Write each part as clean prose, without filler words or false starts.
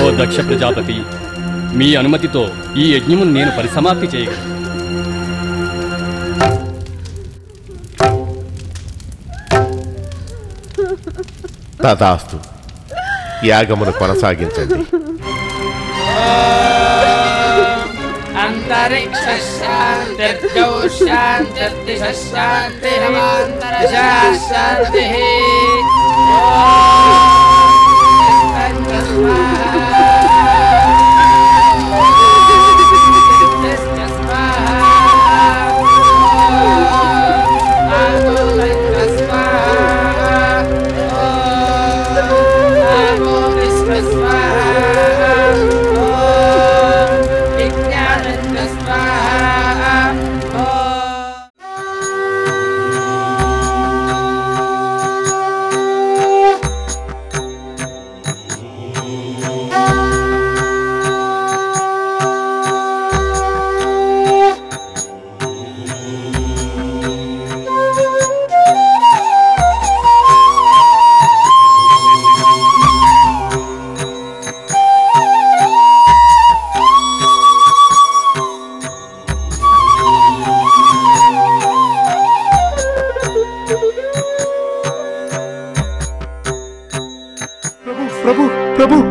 ఓ దక్ష ప్రజాపతి, మీ అనుమతితో ఈ యజ్ఞమును నేను పరిసమాప్తి చేయగలను. తథాస్తు, యాగమును కొనసాగించండి.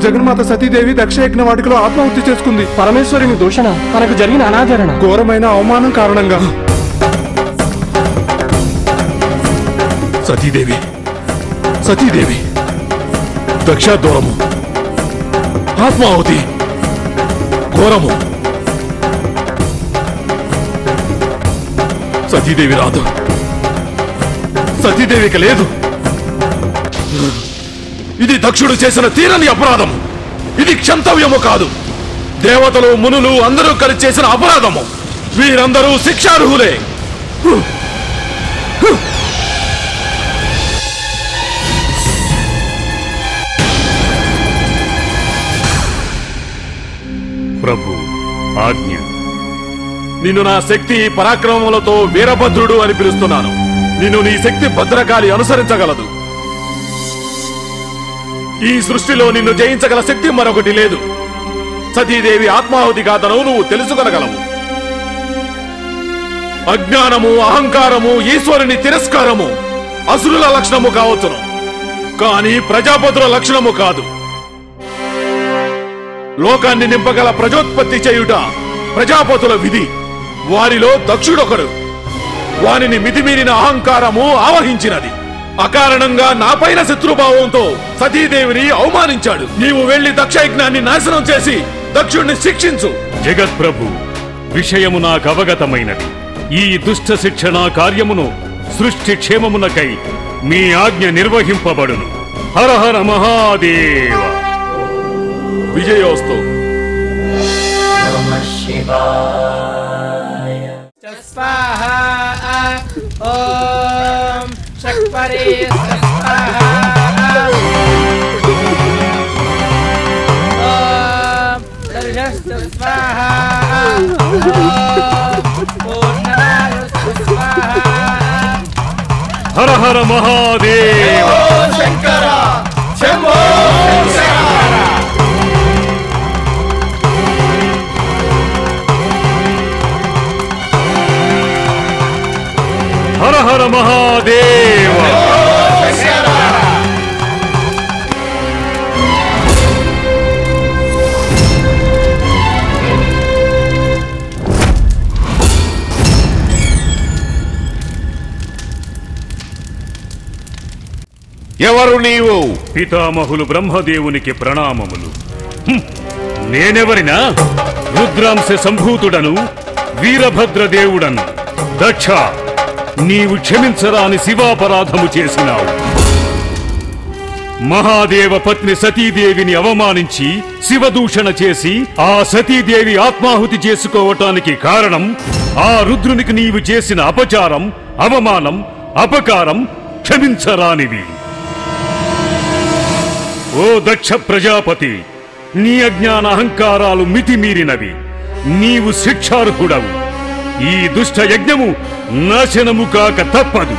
జగన్మాత సతీదేవి దక్షయజ్ఞ వాటికలో ఆత్మహత్య చేసుకుంది. పరమేశ్వరుని దూషణ, తనకు జరిగిన అనాదరణ, ఘోరమైన అవమానం కారణంగా. సతీదేవి దక్ష దూరము, ఆత్మాహుతి ఘోరము. సతీదేవి రాదు, సతీదేవికి లేదు. ఇది దక్షుడు చేసిన తీరని అపరాధము. ఇది క్షంతవ్యము కాదు. దేవతలు మునులు అందరూ కలిసి చేసిన అపరాధము. వీరందరూ శిక్షార్హులే. ప్రభు ఆజ్ఞ. నిన్ను నా శక్తి పరాక్రమములతో వీరభద్రుడు అని పిలుస్తున్నాను. నిన్ను నీ శక్తి భద్రకాళి అనుసరించగలదు. ఈ సృష్టిలో నిన్ను జయించగల శక్తి మరొకటి లేదు. సతీదేవి ఆత్మాహుతి గాథను నువ్వు తెలుసుకొనగలవు. అజ్ఞానము, అహంకారము, ఈశ్వరుని తిరస్కారము అసురుల లక్షణము కావచ్చును, కానీ ప్రజాపతుల లక్షణము కాదు. లోకాన్ని నింపగల ప్రజోత్పత్తి చేయుట ప్రజాపతుల విధి. వారిలో దక్షుడొకడు. వారిని మితిమీరిన అహంకారము ఆవహించినది. అకారణంగా నాపైన శత్రుభావంతో సతీదేవిని అవమానించాడు. నీవు వెళ్లి దక్షయజ్ఞాన్ని నాశనం చేసి దక్షుణ్ణి శిక్షించు. జగత్ప్రభు, విషయము నాకు అవగతమైనది. ఈ దుష్ట శిక్షణ కార్యమును సృష్టి క్షేమమునకై మీ ఆజ్ఞ నిర్వహింపబడును. హర హర మహాదేవ. విజయోస్తు. ఓం శక్పరే స్వాహా. ఓం దర్శస్తు స్వాహా. పూర్ణమాదస్తు స్వాహా. హర హర మహాదేవ. శంకర శంభో శంకర. హర హర మహాదేవ. ఎవరు నీవు? పితామహులు బ్రహ్మదేవునికి ప్రణామములు. నేనెవరినా? రుద్రాంశ సంభూతుడను, వీరభద్రదేవుడను. దక్ష, నీవు క్షమించరాని శివాపరాధము చేసినావు. మహాదేవ పత్ని సతీదేవిని అవమానించి శివదూషణ చేసి ఆ సతీదేవి ఆత్మాహుతి చేసుకోవటానికి కారణం ఆ రుద్రునికి నీవు చేసిన అపచారం, అవమానం, అపకారం క్షమించరానివి. ఓ దక్ష ప్రజాపతి, నీ అజ్ఞాన అహంకారాలు మితిమీరినవి. నీవు శిక్షార్హుడవు. ఈ దుష్ట యజ్ఞము నాశనము కాక తప్పదు.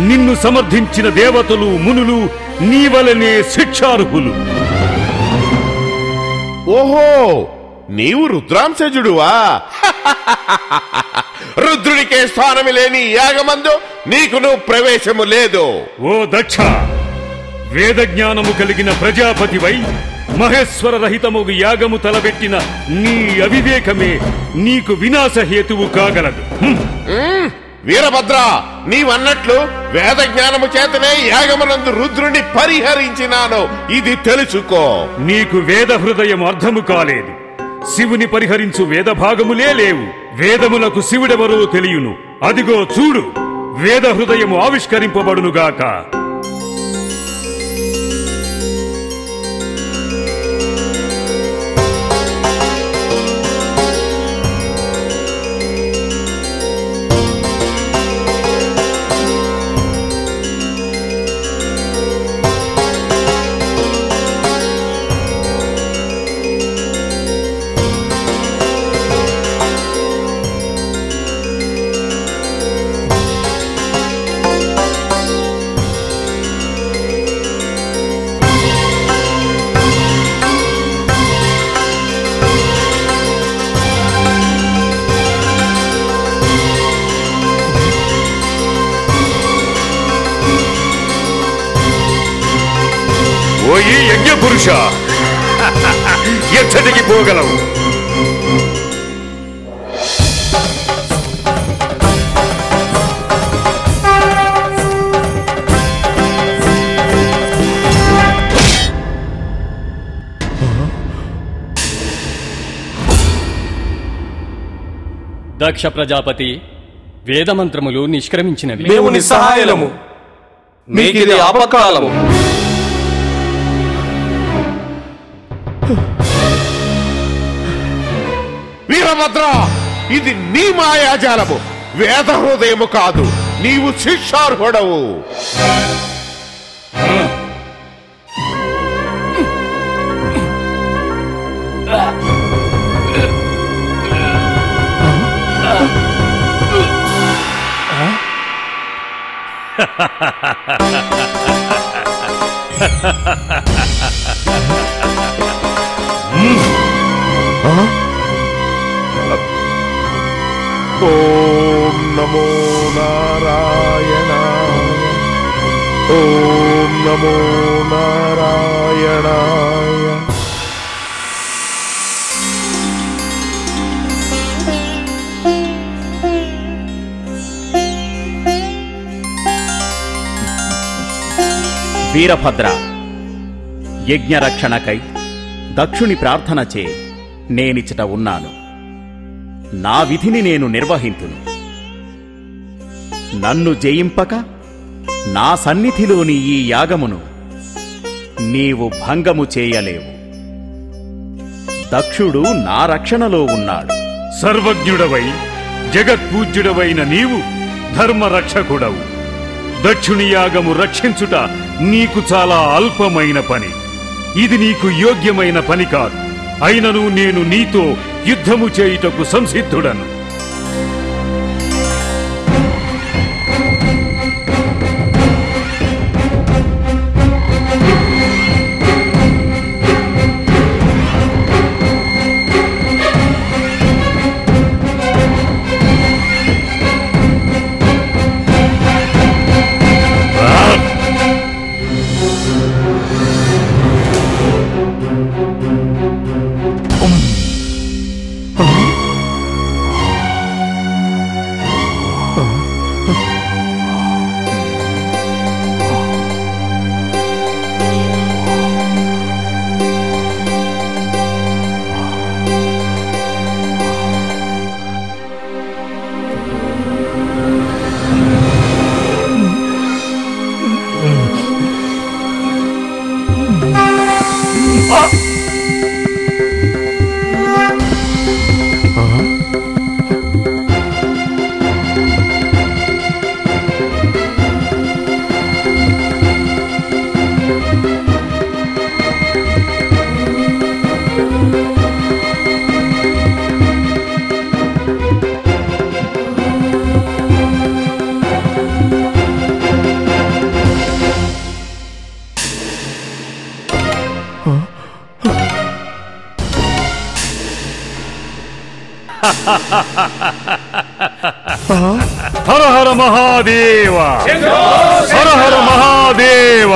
నిన్ను సమర్థించిన దేవతలు మునులు నీవలనే శిక్షార్హులు. ఓహో, నీవు రుద్రాంశజుడువా? రుద్రుడికే స్థానము లేని యాగమందు నీకును ప్రవేశము లేదు. ఓ దక్ష, వేద జ్ఞానము కలిగిన ప్రజాపతివై మహేశ్వర రహితముగు యాగము తలబెట్టిన నీ అవివేకమే నీకు వినాశహేతువు కాగలదు. వీరభద్ర, నీవన్నట్లు వేద జ్ఞానము చేతనే యాగమునందు రుద్రుని పరిహరించినాను, ఇది తెలుసుకో. నీకు వేద హృదయం అర్థము కాలేదు. శివుని పరిహరించు వేద భాగములే లేవు. వేదములకు శివుడెవరో తెలియను. అదిగో చూడు, వేద హృదయము ఆవిష్కరింపబడునుగాక. ఓయి యజ్ఞ పురుష, ఎచ్చటికి పోగలవు? దక్ష ప్రజాపతి, వేదమంత్రములు నిష్క్రమించినవి. మేము నిస్సహాయలము. మీకిది ఆపత్కాలము. వీరభద్ర, ఇది నీ మాయాజాలము, వేద హృదయము కాదు. నీవు శిక్షార్హుడవు. ఓం నమో నారాయణాయ. ఓం నమో నారాయణాయ. వీరభద్ర, యజ్ఞరక్షణకై దక్షుని ప్రార్థన చే నేనిచ్చట ఉన్నాను. నా విధిని నేను నిర్వహింతును. నన్ను జయింపక నా సన్నిధిలోని ఈ యాగమును నీవు భంగము చేయలేవు. దక్షుడు నా రక్షణలో ఉన్నాడు. సర్వజ్ఞుడవై జగత్పూజ్యుడవైన నీవు ధర్మరక్షకుడవు. దక్షుని యాగము రక్షించుట నీకు చాలా అల్పమైన పని. ఇది నీకు యోగ్యమైన పని కాదు. అయినను నేను నీతో యుద్ధము చేయుటకు సంసిద్ధుడను. హర హర మహాదేవ, హర హర మహాదేవ.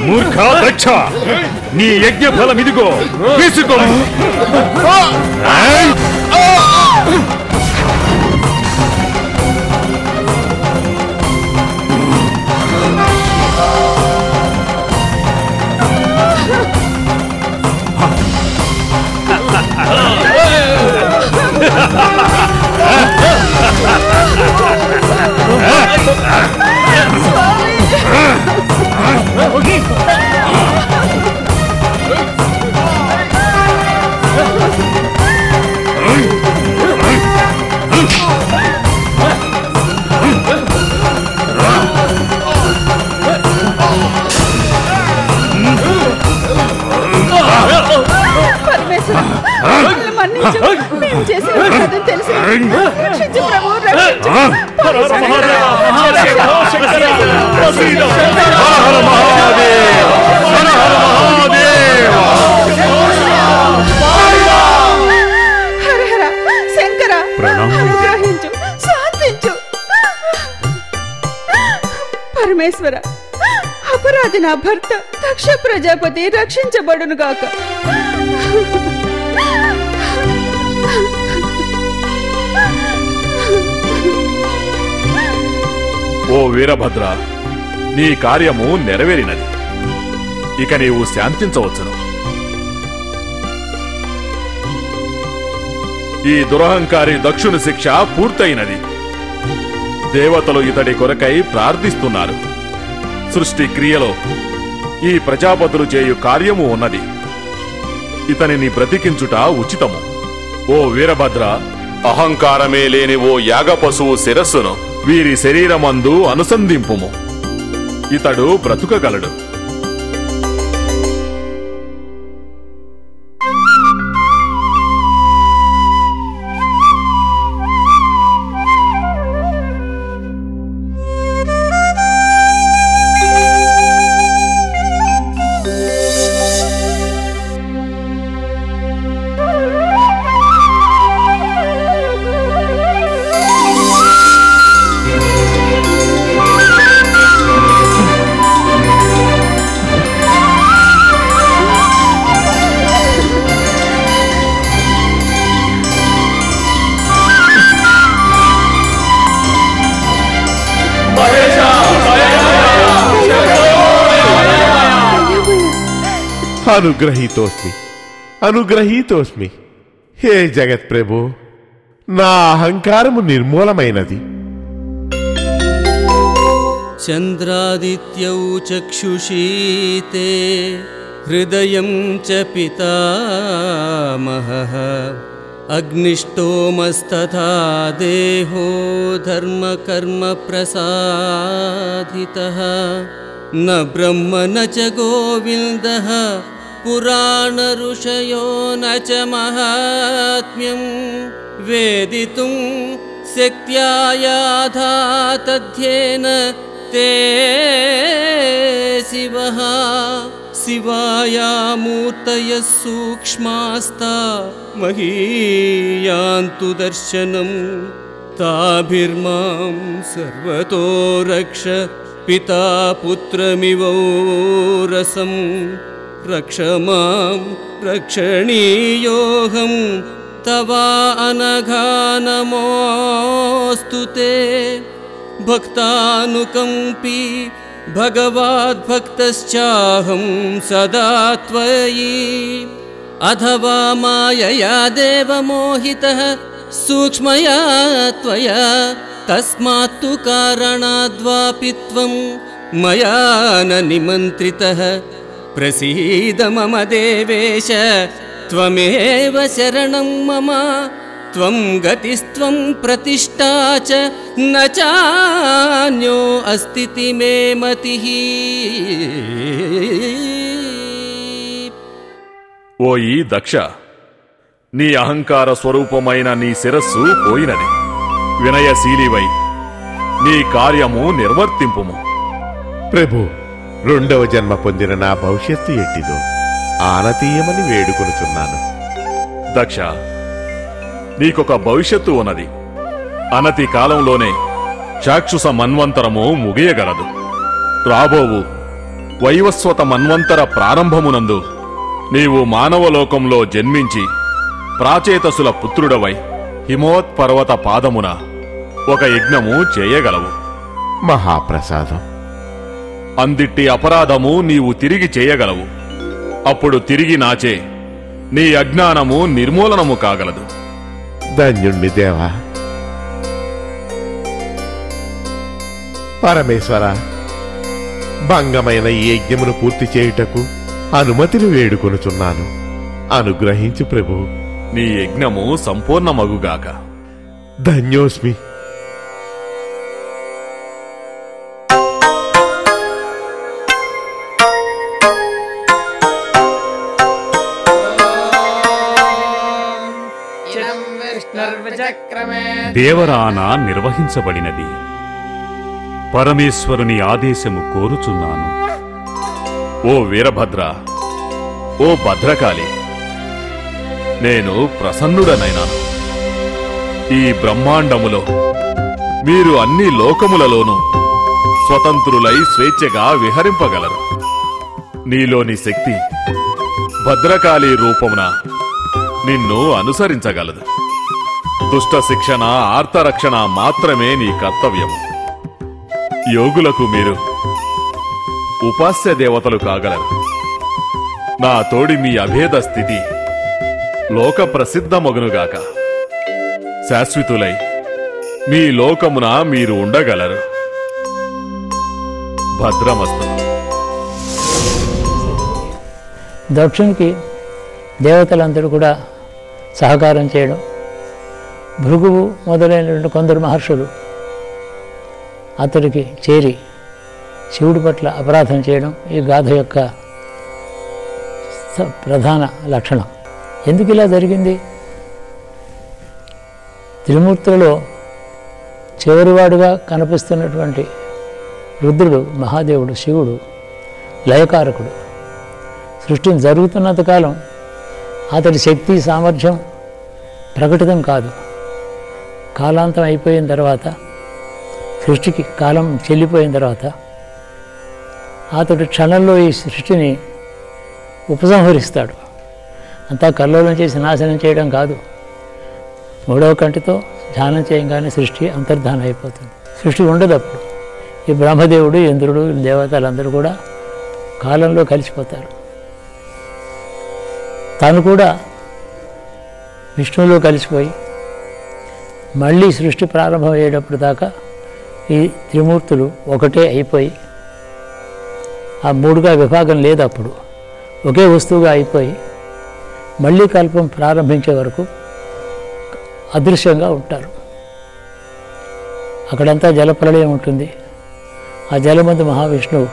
మూర్ఖ దక్ష, నీ యజ్ఞ ఫలం ఇదిగో, తీసుకో. పరమేశ్వర, అపరాధి నా భర్త దక్ష ప్రజాపతి రక్షించబడును గాక. ఓ వీరభద్ర, నీ కార్యము నెరవేరినది. ఇక నీవు శాంతించవచ్చును. ఈ దురహంకారి దక్షుని శిక్ష పూర్తయినది. దేవతలు ఇతడి కొరకై ప్రార్థిస్తున్నారు. సృష్టి క్రియలో ఈ ప్రజాపతులు చేయు కార్యము ఉన్నది. ఇతనిని బ్రతికించుట ఉచితము. ఓ వీరభద్ర, అహంకారమే లేని ఓ యాగ పశువు శిరస్సును వీరి శరీరమందు అనుసంధింపుము. ఇతడు బ్రతుకగలడు. అనుగ్రహీతోస్మి, అనుగ్రహీతోస్మి. హే జగత్ ప్రభు, నా అహంకారము నిర్మూలమైనది. చంద్రాదిత్యౌ చక్షుషీతే హృదయం చ పితామహః అగ్నిష్టోమస్తథా దేహో ధర్మ కర్మ ప్రసాదితః న బ్రహ్మ న చ గోవిందః పురాణ ఋషయో న చ మహాత్మ్యం వేదితుం శక్త్యాయాధా తథ్యేన తే శివః శివాయామూర్తయః సూక్ష్మాస్తా మహీయాంతు దర్శనం తాభిర్మాం సర్వతో రక్ష పితా పుత్రమివోరసం రక్ష మాం రక్షణీయోహం తవా అనఘానమోऽस्तु తే భక్తానుకంపీ భగవద్భక్తశ్చాహం సదా త్వయి అథవా మాయయా దేవ మోహితః సూక్ష్మయా త్వయా తస్మాత్తు కారణాద్వాపి త్వం మయా న నిమంత్రితః ప్రసీద మమ దేవేశ త్వమేవ శరణం మమ త్వం గతిస్త్వం ప్రతిష్టా చ న చాన్యో అస్తి మే మతిః. ఓయి దక్ష, నీ అహంకార స్వరూపమైన నీ శిరస్సు పోయినది. వినయశీలివై నీ కార్యము నిర్వర్తింపుము. ప్రభు, 2వ జన్మ పొందిన నా భవిష్యత్తు ఎట్టిదో ఆనతీయమని వేడుకొనుచున్నాను. దక్ష, నీకొక భవిష్యత్తు ఉన్నది. అనతి కాలంలోనే చాక్షుష మన్వంతరము ముగియగలదు. రాబోవు వైవస్వత మన్వంతర ప్రారంభమునందు నీవు మానవలోకంలో జన్మించి ప్రాచేతసుల పుత్రుడవై హిమోత్పర్వత పాదమున ఒక యజ్ఞము చేయగలవు. మహాప్రసాదం. అందిట్టి అపరాధము నీవు తిరిగి చేయగలవు. అప్పుడు తిరిగి నాచే నీ అజ్ఞానము నిర్మూలనము కాగలదు. ధన్యుణ్ణి దేవా. పరమేశ్వర, భంగమైన ఈ యజ్ఞమును పూర్తి చేయుటకు అనుమతిని వేడుకొనుచున్నాను. అనుగ్రహించు ప్రభు. నీ యజ్ఞము సంపూర్ణమగుగాక. ధన్యోస్మి. దేవరాన నిర్వహించబడినది. పరమేశ్వరుని ఆదేశము కోరుచున్నాను. ఓ వీరభద్ర, ఓ భద్రకాళి, నేను ప్రసన్నుడనైనాను. ఈ బ్రహ్మాండములో మీరు అన్ని లోకములలోనూ స్వతంత్రులై స్వేచ్ఛగా విహరింపగలరు. నీలోని శక్తి భద్రకాళి రూపమున నిన్ను అనుసరించగలదు. దుష్ట శిక్షణ, ఆర్తరక్షణ మాత్రమే నీ కర్తవ్యము. యోగులకు మీరు ఉపాస్య దేవతలు కాగలరు. నా తోడి మీ అభేద స్థితి లోక ప్రసిద్ధమగునుగాక. శాశ్వతులై మీ లోకమున మీరు ఉండగలరు. భద్రమస్తు. దక్షునికి దేవతలందరూ కూడా సహకారం చేయడం, భృగువు మొదలైనటువంటి కొందరు మహర్షులు అతడికి చేరి శివుడి పట్ల అపరాధం చేయడం ఈ గాథ యొక్క ప్రధాన లక్షణం. ఎందుకు ఇలా జరిగింది? త్రిమూర్తులలో చివరివాడుగా కనిపిస్తున్నటువంటి రుద్రుడు, మహాదేవుడు, శివుడు లయకారకుడు. సృష్టిని జరుగుతున్నంతకాలం అతడి శక్తి, సామర్థ్యం ప్రకటితం కాదు. కాలాంతం అయిపోయిన తర్వాత, సృష్టికి కాలం చెల్లిపోయిన తర్వాత అతడు క్షణంలో ఈ సృష్టిని ఉపసంహరిస్తాడు. అంతా కల్లోలం చేసి నాశనం చేయడం కాదు. 3వ కంటితో ధ్యానం చేయగానే సృష్టి అంతర్ధానం అయిపోతుంది. సృష్టి ఉండదు అప్పుడు. ఈ బ్రహ్మదేవుడు, ఇంద్రుడు, దేవతలందరూ కూడా కాలంలో కలిసిపోతారు. తాను కూడా విష్ణువులో కలిసిపోయి మళ్ళీ సృష్టి ప్రారంభం అయ్యేటప్పుడు దాకా ఈ త్రిమూర్తులు ఒకటే అయిపోయి, ఆ 3గా విభాగం లేదు, అప్పుడు ఒకే వస్తువుగా అయిపోయి మళ్ళీ కల్పం ప్రారంభించే వరకు అదృశ్యంగా ఉంటారు. అక్కడంతా జలప్రళయం ఉంటుంది. ఆ జలమందు మహావిష్ణువు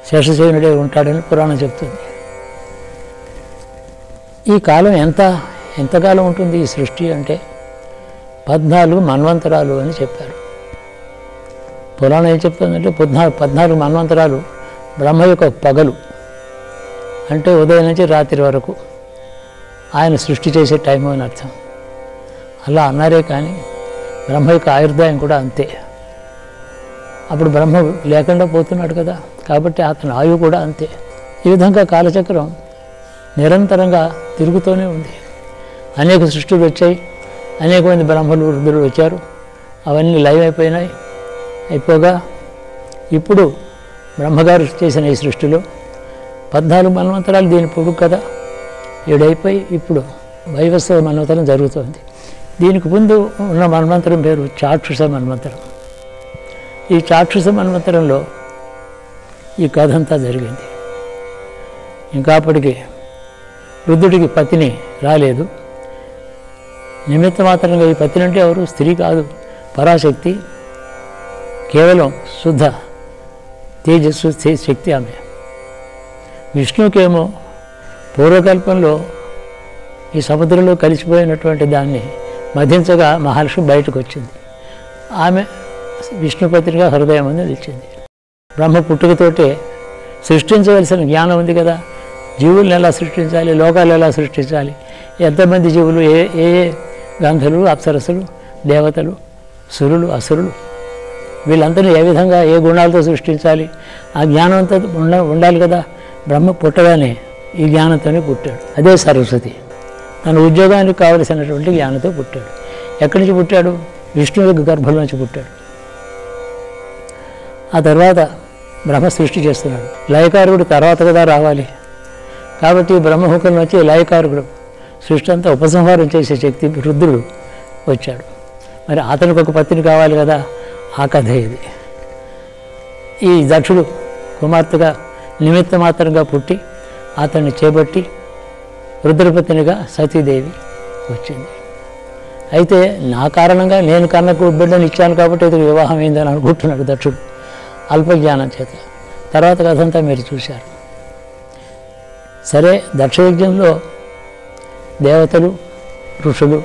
శేషశయనుడే ఉంటాడని పురాణం చెప్తుంది. ఈ కాలం ఎంతకాలం ఉంటుంది ఈ సృష్టి అంటే 14 మన్వంతరాలు అని చెప్పారు. పురాణం ఏం చెప్తుందంటే 14 మన్వంతరాలు బ్రహ్మ యొక్క పగలు, అంటే ఉదయం నుంచి రాత్రి వరకు ఆయన సృష్టి చేసే టైం అని అర్థం. అలా అన్నారే కానీ బ్రహ్మ యొక్క ఆయుర్దాయం కూడా అంతే. అప్పుడు బ్రహ్మ లేకుండా పోతున్నాడు కదా, కాబట్టి అతని ఆయువు కూడా అంతే. ఈ విధంగా కాలచక్రం నిరంతరంగా తిరుగుతూనే ఉంది. అనేక సృష్టిలు వచ్చాయి, అనేక మంది బ్రహ్మలు, రుద్రులు వచ్చారు. అవన్నీ లైవ్ అయిపోయినాయి. అయిపోగా ఇప్పుడు బ్రహ్మగారు చేసిన ఈ సృష్టిలో 14 మన్వంతరాలు దీని పొడుగు కదా, 7 అయిపోయి ఇప్పుడు వైవస్వత మన్వంతరం జరుగుతోంది. దీనికి ముందు ఉన్న మన్వంతరం పేరు చాక్షుష మన్వంతరం. ఈ చాక్షుష మన్వంతరంలో ఈ కథ అంతా జరిగింది. ఇంకా అప్పటికి రుద్రుడికి పత్ని రాలేదు. నిమిత్త మాత్రంగా ఈ పత్ని అంటే ఎవరు? స్త్రీ కాదు, పరాశక్తి, కేవలం శుద్ధ తేజస్సు శక్తి ఆమె. విష్ణుకేమో పూర్వకల్పంలో ఈ సముద్రంలో కలిసిపోయినటువంటి దాన్ని మధించగా మహర్షి బయటకు వచ్చింది. ఆమె విష్ణుపత్రిగా హృదయం అని నిలిచింది. బ్రహ్మ పుట్టుకతోటే సృష్టించవలసిన జ్ఞానం ఉంది కదా, జీవులను ఎలా సృష్టించాలి, లోకాలు ఎలా సృష్టించాలి, ఎంతమంది జీవులు, ఏ ఏ గంధర్వులు, అప్సరసులు, దేవతలు, సురులు, అసురులు, వీళ్ళందరినీ ఏ విధంగా ఏ గుణాలతో సృష్టించాలి, ఆ జ్ఞానం అంతా ఉండాలి కదా. బ్రహ్మ పుట్టగానే ఈ జ్ఞానంతోనే పుట్టాడు. అదే సరస్వతి తన ఉద్యోగానికి కావలసినటువంటి జ్ఞానంతో పుట్టాడు. ఎక్కడి నుంచి పుట్టాడు? విష్ణువు యొక్క గర్భం నుంచి పుట్టాడు. ఆ తర్వాత బ్రహ్మ సృష్టి చేస్తున్నాడు. లయకారకుడు తర్వాత కదా రావాలి. కాబట్టి బ్రహ్మముఖం నుంచి లయకారకుడు సృష్టి అంతా ఉపసంహారం చేసే శక్తి రుద్రుడు వచ్చాడు. మరి అతనికి ఒక పత్ని కావాలి కదా, ఆ కథ ఇది. ఈ దక్షుడు కుమార్తెగా నిమిత్త మాత్రంగా పుట్టి అతన్ని చేపట్టి రుద్రపత్నిగా సతీదేవి వచ్చింది. అయితే నా కారణంగా నేను కన్నకు బిడ్డను ఇచ్చాను కాబట్టి ఇది వివాహం అయిందని అనుకుంటున్నాడు దక్షుడు అల్పజ్ఞానం చేత. తర్వాత కథంతా మీరు చూశారు. సరే, దక్షయజ్ఞంలో దేవతలు, ఋషులు,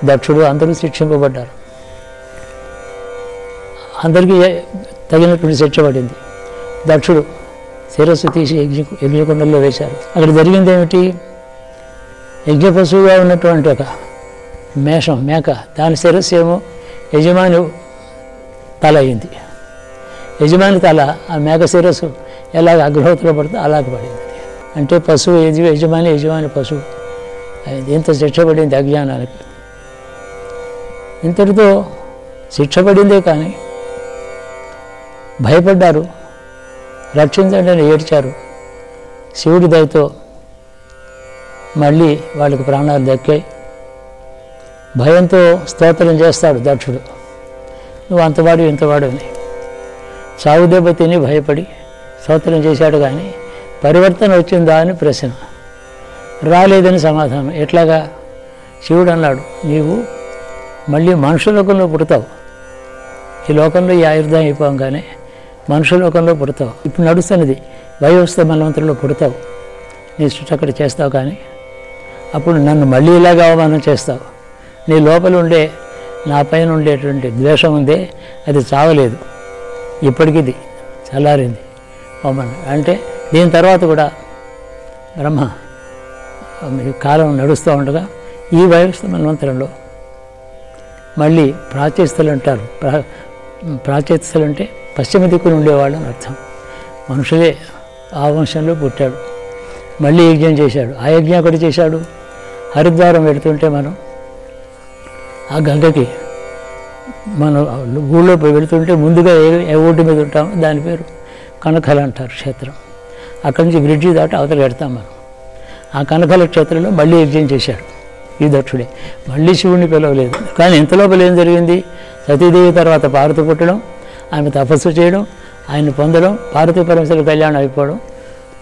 దక్షుడు అందరూ శిక్షింపబడ్డారు. అందరికీ తగినటువంటి శిక్ష పడింది. దక్షుడు శిరస్సు తీసి యజ్ఞకుండంలో వేశారు. అక్కడ జరిగింది ఏమిటి? యజ్ఞపశువుగా ఉన్నటువంటి ఒక మేక, దాని శిరస్సు ఏమో యజమాని తల అయింది. యజమాని తల ఆ మేక శిరస్సు ఎలాగ అగ్రహోత్రలో పడుతుందో అలాగ పడింది. అంటే పశువు యజమాని, యజమాని పశువు అయింది. ఇంత శిక్ష పడింది అజ్ఞానానికి. ఇంతటితో శిక్ష పడిందే కానీ భయపడ్డారు, రక్షించండి అని ఏడ్చారు. శివుడి దయతో మళ్ళీ వాళ్ళకి ప్రాణాలు దక్కాయి. భయంతో స్తోత్రం చేస్తాడు దక్షుడు, నువ్వు అంతవాడు ఇంతవాడు అని. చావు దెబ్బ తిని భయపడి స్తోత్రం చేశాడు, కానీ పరివర్తన వచ్చిందా అని ప్రశ్న. రాలేదని సమాధానం. ఎట్లాగా? శివుడు అన్నాడు, నీవు మళ్ళీ మనుషు లోకంలో పుడతావు. ఈ లోకంలో ఈ ఆయుర్దాయం అయిపోగానే మనుషు లోకంలో పుడతావు. ఇప్పుడు నడుస్తున్నది వయోస్థ మన్వంతరంలో పుడతావు. నీ సృష్టి అక్కడ చేస్తావు, కానీ అప్పుడు నన్ను మళ్ళీ ఇలాగ అవమానం చేస్తావు. నీ లోపల ఉండే నా పైన ఉండేటువంటి ద్వేషం ఉందే, అది చావలేదు, ఇప్పటికిది చల్లారింది అవమానం. అంటే దీని తర్వాత కూడా బ్రహ్మ కాలం నడుస్తూ ఉండగా ఈ వయోస్థ మన్వంతరంలో మళ్ళీ ప్రాచేస్తులు అంటారు. ప్రాచేతులు అంటే పశ్చిమ దిక్కున ఉండేవాళ్ళు అని అర్థం. మనుషులే ఆ వంశంలో పుట్టాడు. మళ్ళీ యజ్ఞం చేశాడు. ఆ యజ్ఞం ఒకటి చేశాడు. హరిద్వారం వెళుతుంటే మనం ఆ గంగకి మనం ఊళ్ళో వెళుతుంటే ముందుగా ఏ ఊటి మీద ఉంటామో దాని పేరు కనకల అంటారు క్షేత్రం. అక్కడి నుంచి బ్రిడ్జి దాటి అవతల పెడతాం మనం. ఆ కనకల క్షేత్రంలో మళ్ళీ యజ్ఞం చేశాడు ఈ దక్షుడే. మళ్ళీ శివుడిని పిలవలేదు. కానీ ఇంతలోపల ఏం జరిగింది? సతీదేవి తర్వాత పార్వతి పుట్టడం, ఆమె తపస్సు చేయడం, ఆయన పొందడం, పార్వతీ పరమేశ్వరుడు కళ్యాణం అయిపోవడం.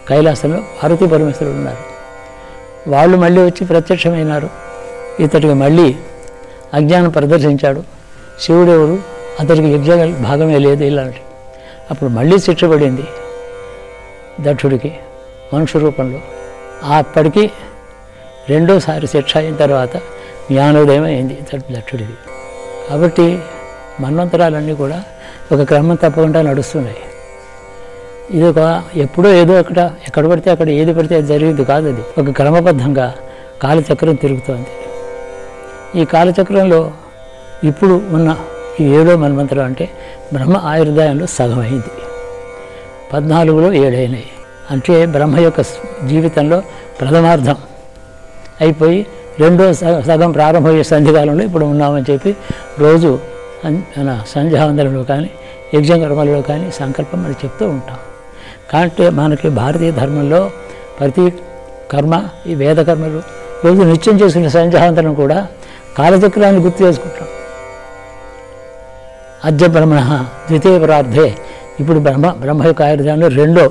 కైలాసంలో పార్వతీ పరమేశ్వరుడు ఉన్నారు. వాళ్ళు మళ్ళీ వచ్చి ప్రత్యక్షమైనారు. ఇతడికి మళ్ళీ అజ్ఞానం ప్రదర్శించాడు. శివుడెవరు, అతడికి యజ్ఞ భాగమే లేదు ఇలాంటి. అప్పుడు మళ్ళీ శిక్ష పడింది దక్షుడికి మనుష్య రూపంలో. అప్పటికి రెండోసారి శిక్ష అయిన తర్వాత జ్ఞానోదయం అయింది దక్షుడికి. కాబట్టి మన్వంతరాలన్నీ కూడా ఒక క్రమం తప్పకుండా నడుస్తున్నాయి. ఇది ఒక ఎప్పుడో ఏదో ఎక్కడ పడితే అక్కడ ఏది పడితే అది జరిగింది కాదు. అది ఒక క్రమబద్ధంగా కాలచక్రం తిరుగుతోంది. ఈ కాలచక్రంలో ఇప్పుడు ఉన్న ఈ 7వ మన్వంతరం అంటే బ్రహ్మ ఆయుర్దాయంలో సగం అయింది. 14లో 7 అయినాయి. అంటే బ్రహ్మ యొక్క జీవితంలో ప్రథమార్థం అయిపోయి రెండో సగం ప్రారంభమయ్యే సంధికాలంలో ఇప్పుడు ఉన్నామని చెప్పి రోజు సంధ్యావందనంలో కానీ యజ్ఞకర్మలలో కానీ సంకల్పం మనం చెప్తూ ఉంటాం. కాబట్టి మనకి భారతీయ ధర్మంలో ప్రతి కర్మ, ఈ వేదకర్మలు రోజు నిత్యం చేసుకునే సంధ్యావందనం కూడా కాలచక్రాన్ని గుర్తు చేసుకుంటాం. అద్య బ్రహ్మణ ద్వితీయ పరార్థే. ఇప్పుడు బ్రహ్మ యొక్క ఆయుర్దాయంలో రెండో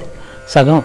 సగం